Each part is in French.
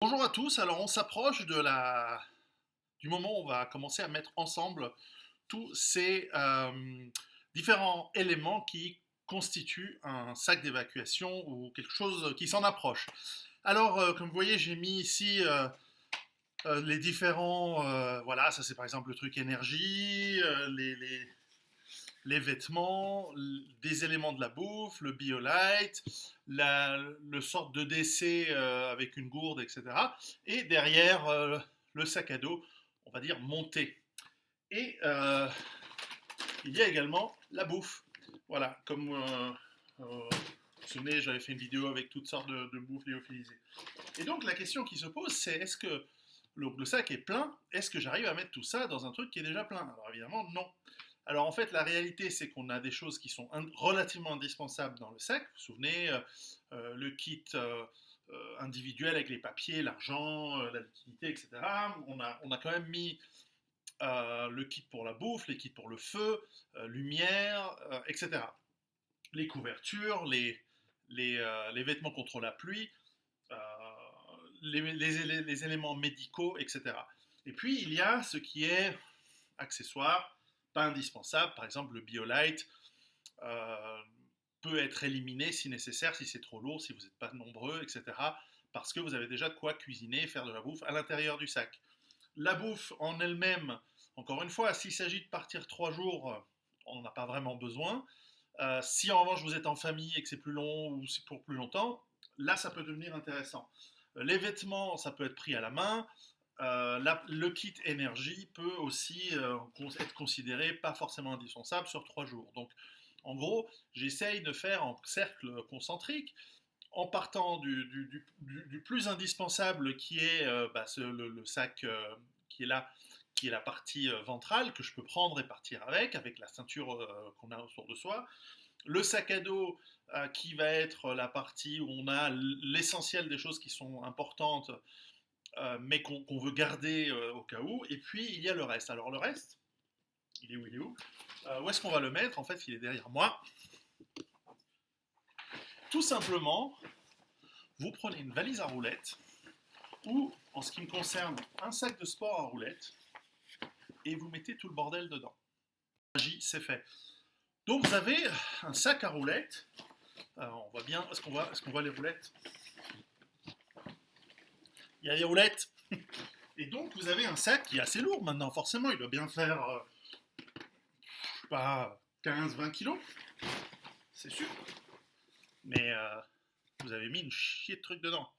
Bonjour à tous, alors on s'approche du moment où on va commencer à mettre ensemble tous ces différents éléments qui constituent un sac d'évacuation ou quelque chose qui s'en approche. Alors, comme vous voyez, j'ai mis ici les différents, voilà, ça c'est par exemple le truc énergie, les vêtements, des éléments de la bouffe, le BioLite, le sorte de décès avec une gourde, etc. Et derrière, le sac à dos, on va dire monté. Et il y a également la bouffe. Voilà, comme vous vous souvenez, j'avais fait une vidéo avec toutes sortes de bouffe lyophilisée. Et donc la question qui se pose, c'est est-ce que le sac est plein? Est-ce que j'arrive à mettre tout ça dans un truc qui est déjà plein? Alors évidemment, non. Alors en fait, la réalité, c'est qu'on a des choses qui sont relativement indispensables dans le sac. Vous vous souvenez, le kit individuel avec les papiers, l'argent, la liquidité, etc. On a quand même mis le kit pour la bouffe, les kits pour le feu, lumière, etc. Les couvertures, les vêtements contre la pluie, euh, les éléments médicaux, etc. Et puis il y a ce qui est accessoire, pas indispensable, par exemple le BioLite euh, peut être éliminé si nécessaire, si c'est trop lourd, si vous n'êtes pas nombreux, etc. Parce que vous avez déjà de quoi cuisiner, faire de la bouffe à l'intérieur du sac. La bouffe en elle-même, encore une fois, s'il s'agit de partir 3 jours, on n'en a pas vraiment besoin. Si en revanche vous êtes en famille et que c'est plus long ou c'est pour plus longtemps, là ça peut devenir intéressant. Les vêtements, ça peut être pris à la main. Le kit énergie peut aussi être considéré pas forcément indispensable sur 3 jours. Donc en gros, j'essaye de faire en cercle concentrique en partant du plus indispensable qui est le sac qui est là, qui est la partie ventrale que je peux prendre et partir avec la ceinture qu'on a autour de soi. Le sac à dos qui va être la partie où on a l'essentiel des choses qui sont importantes mais qu'on veut garder au cas où. Et puis il y a le reste. Alors le reste, il est où, il est où Où est-ce qu'on va le mettre? En fait, il est derrière moi. Tout simplement, vous prenez une valise à roulettes ou, en ce qui me concerne, un sac de sport à roulettes et vous mettez tout le bordel dedans. Magie, c'est fait. Donc vous avez un sac à roulettes. On voit bien, est-ce qu'on voit les roulettes? Il y a les roulettes. Et donc vous avez un sac qui est assez lourd maintenant, forcément, il doit bien faire, je sais pas, 15-20 kilos, c'est sûr. Mais vous avez mis une chier de trucs dedans.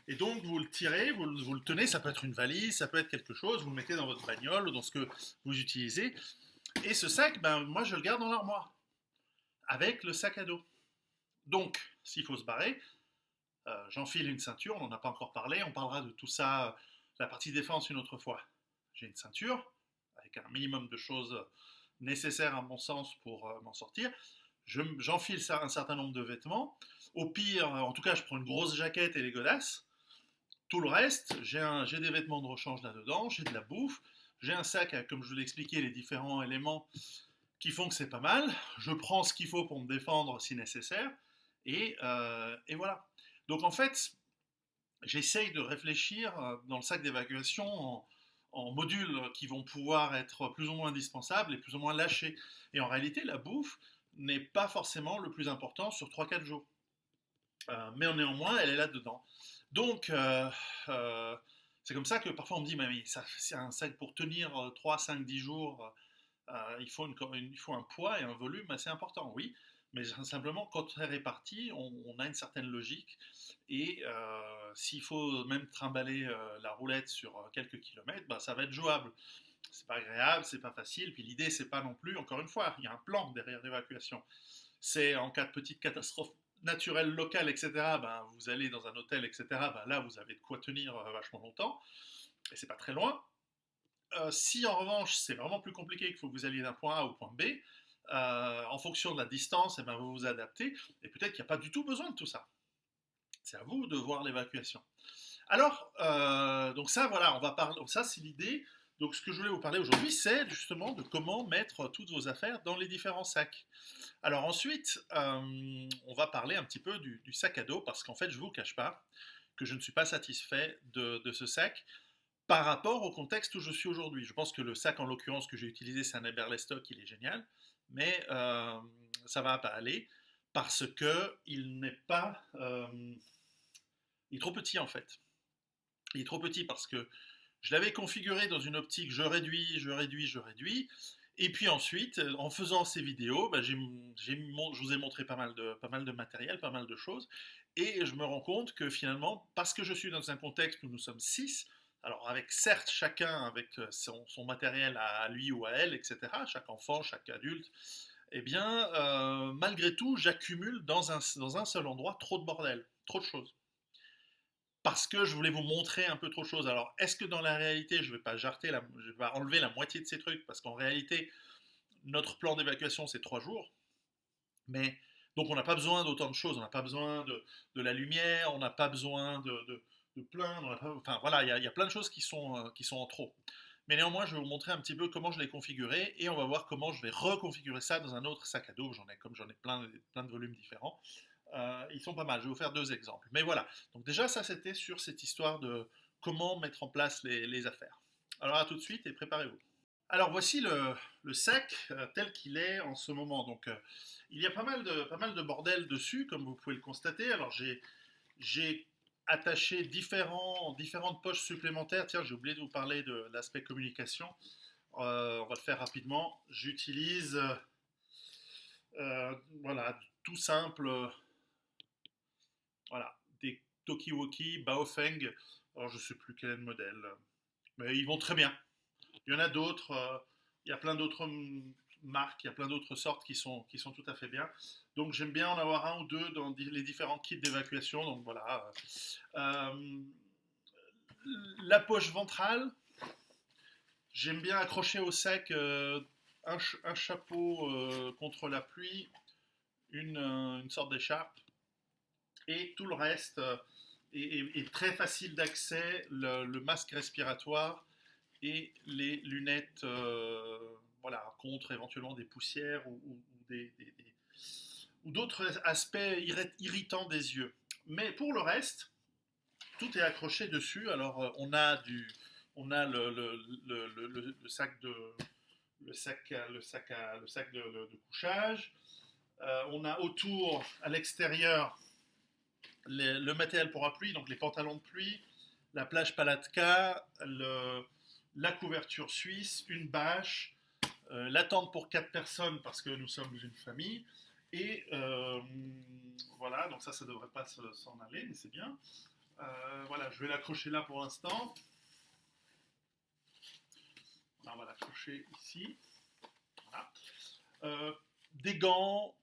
Et donc vous le tirez, vous le tenez, ça peut être une valise, ça peut être quelque chose, vous le mettez dans votre bagnole ou dans ce que vous utilisez. Et ce sac, ben, moi je le garde dans l'armoire, avec le sac à dos. Donc, s'il faut se barrer, j'enfile une ceinture, on n'en a pas encore parlé, on parlera de tout ça, la partie défense une autre fois. J'ai une ceinture, avec un minimum de choses nécessaires à mon sens pour m'en sortir. J'enfile un certain nombre de vêtements. Au pire, en tout cas, je prends une grosse jaquette et les godasses. Tout le reste, j'ai des vêtements de rechange là-dedans, j'ai de la bouffe, j'ai un sac avec, comme je vous l'ai expliqué, les différents éléments qui font que c'est pas mal. Je prends ce qu'il faut pour me défendre si nécessaire. Et voilà. Donc en fait, j'essaye de réfléchir dans le sac d'évacuation en modules qui vont pouvoir être plus ou moins indispensables et plus ou moins lâchés. Et en réalité, la bouffe n'est pas forcément le plus important sur 3-4 jours. Mais néanmoins, elle est là-dedans. Donc, c'est comme ça que parfois on me dit, mais c'est un sac pour tenir 3, 5, 10 jours, il faut un poids et un volume assez important, oui. Mais simplement, quand c'est réparti, on a une certaine logique. Et s'il faut même trimballer la roulette sur quelques kilomètres, bah, ça va être jouable. C'est pas agréable, c'est pas facile. Puis l'idée, c'est pas non plus, encore une fois, il y a un plan derrière l'évacuation. C'est en cas de petite catastrophe naturelle locale, etc., ben, vous allez dans un hôtel, etc., ben, là, vous avez de quoi tenir vachement longtemps, et c'est pas très loin. Si en revanche, c'est vraiment plus compliqué qu'il faut que vous alliez d'un point A au point B, en fonction de la distance, eh ben, vous vous adaptez, et peut-être qu'il n'y a pas du tout besoin de tout ça. C'est à vous de voir l'évacuation. Alors, donc ça, voilà, on va parler, ça c'est l'idée. Donc ce que je voulais vous parler aujourd'hui, c'est justement de comment mettre toutes vos affaires dans les différents sacs. Alors ensuite, on va parler un petit peu du sac à dos, parce qu'en fait, je ne vous cache pas que je ne suis pas satisfait de ce sac par rapport au contexte où je suis aujourd'hui. Je pense que le sac, en l'occurrence, que j'ai utilisé, c'est un Eberlestock, il est génial, mais ça va pas aller parce que il n'est pas... il est trop petit, en fait. Il est trop petit parce que je l'avais configuré dans une optique je réduis, je réduis, je réduis. Et puis ensuite, en faisant ces vidéos, bah, je vous ai montré pas mal de matériel, pas mal de choses. Et je me rends compte que finalement, parce que je suis dans un contexte où nous sommes 6, alors avec certes chacun avec son matériel à lui ou à elle, etc., chaque enfant, chaque adulte, eh bien, malgré tout, j'accumule dans un seul endroit trop de bordel, trop de choses parce que je voulais vous montrer un peu trop de choses. Alors, est-ce que dans la réalité, je vais pas je vais pas enlever la moitié de ces trucs, parce qu'en réalité, notre plan d'évacuation, c'est 3 jours, mais donc on n'a pas besoin d'autant de choses, on n'a pas besoin de la lumière, on n'a pas besoin de plein, enfin voilà, il y a plein de choses qui sont en trop. Mais néanmoins, je vais vous montrer un petit peu comment je l'ai configuré, et on va voir comment je vais reconfigurer ça dans un autre sac à dos, comme j'en ai plein de volumes différents. Ils sont pas mal. Je vais vous faire 2 exemples. Mais voilà. Donc déjà, ça, c'était sur cette histoire de comment mettre en place les affaires. Alors à tout de suite et préparez-vous. Alors voici le sac tel qu'il est en ce moment. Donc il y a pas mal de bordel dessus, comme vous pouvez le constater. Alors j'ai attaché différentes poches supplémentaires. Tiens, j'ai oublié de vous parler de l'aspect communication. On va le faire rapidement. J'utilise voilà, tout simple. Voilà, des Tokiwoki, Baofeng, alors je ne sais plus quel est le modèle, mais ils vont très bien. Il y en a d'autres, il y a plein d'autres marques, il y a plein d'autres sortes qui sont tout à fait bien. Donc j'aime bien en avoir un ou deux dans les différents kits d'évacuation. Donc voilà. La poche ventrale, j'aime bien accrocher au sac un chapeau contre la pluie, une sorte d'écharpe, et tout le reste est très facile d'accès, le masque respiratoire et les lunettes voilà, contre éventuellement des poussières ou d'autres aspects irritants des yeux. Mais pour le reste, tout est accroché dessus. Alors on a le sac de couchage. On a autour, à l'extérieur, le matériel pour la pluie, donc les pantalons de pluie, la plage Palatka, la couverture suisse, une bâche, la tente pour 4 personnes parce que nous sommes une famille. Et voilà, donc ça ne devrait pas s'en aller, mais c'est bien. Voilà, je vais l'accrocher là pour l'instant. On va l'accrocher ici. Voilà. Des gants,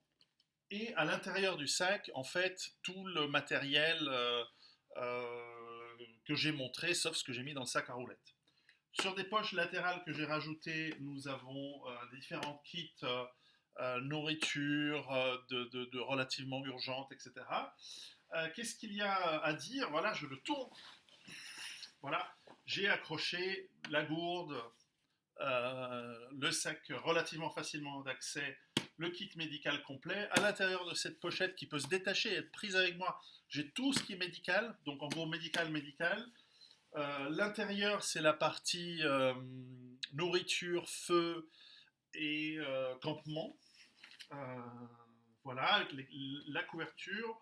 et à l'intérieur du sac, en fait, tout le matériel que j'ai montré, sauf ce que j'ai mis dans le sac à roulettes. Sur des poches latérales que j'ai rajoutées, nous avons des différents kits nourriture, de relativement urgentes, etc. Qu'est-ce qu'il y a à dire? Voilà, je le tourne. Voilà, j'ai accroché la gourde, le sac relativement facilement d'accès, le kit médical complet. À l'intérieur de cette pochette qui peut se détacher et être prise avec moi, j'ai tout ce qui est médical, donc en gros médical. L'intérieur, c'est la partie nourriture, feu et campement. Voilà, la couverture,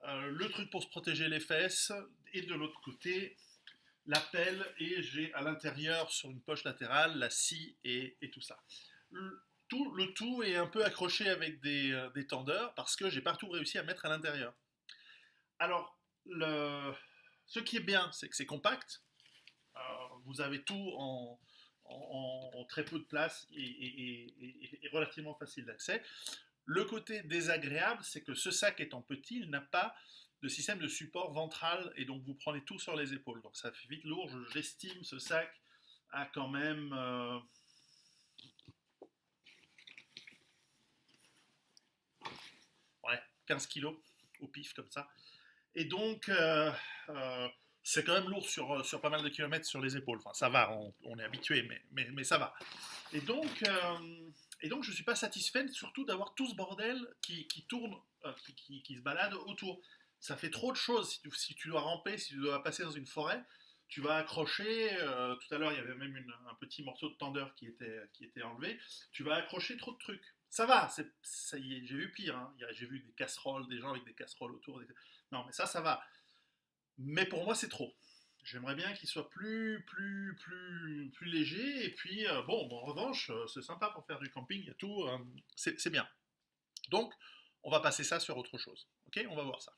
le truc pour se protéger les fesses, et de l'autre côté, la pelle, et j'ai à l'intérieur, sur une poche latérale, la scie et tout ça. Le tout est un peu accroché avec des tendeurs parce que j'ai partout réussi à mettre à l'intérieur. Alors, ce qui est bien, c'est que c'est compact. Vous avez tout en très peu de place et relativement facile d'accès. Le côté désagréable, c'est que ce sac étant petit, il n'a pas de système de support ventral et donc vous prenez tout sur les épaules. Donc ça fait vite lourd. J'estime ce sac à quand même... ouais, 15 kilos au pif comme ça. Et donc, c'est quand même lourd sur pas mal de kilomètres sur les épaules. Enfin, ça va, on est habitué, mais ça va. Et donc, je ne suis pas satisfait, surtout d'avoir tout ce bordel qui tourne, qui se balade autour. Ça fait trop de choses. Si tu dois ramper, si tu dois passer dans une forêt, tu vas accrocher. Tout à l'heure, il y avait même un petit morceau de tendeur qui était enlevé. Tu vas accrocher trop de trucs. Ça va, ça y est, j'ai vu pire. Hein. J'ai vu des casseroles, des gens avec des casseroles autour. Non, mais ça va. Mais pour moi, c'est trop. J'aimerais bien qu'il soit plus léger. Et puis, bon, en revanche, c'est sympa pour faire du camping. Il y a tout. C'est bien. Donc, on va passer ça sur autre chose. Ok, on va voir ça.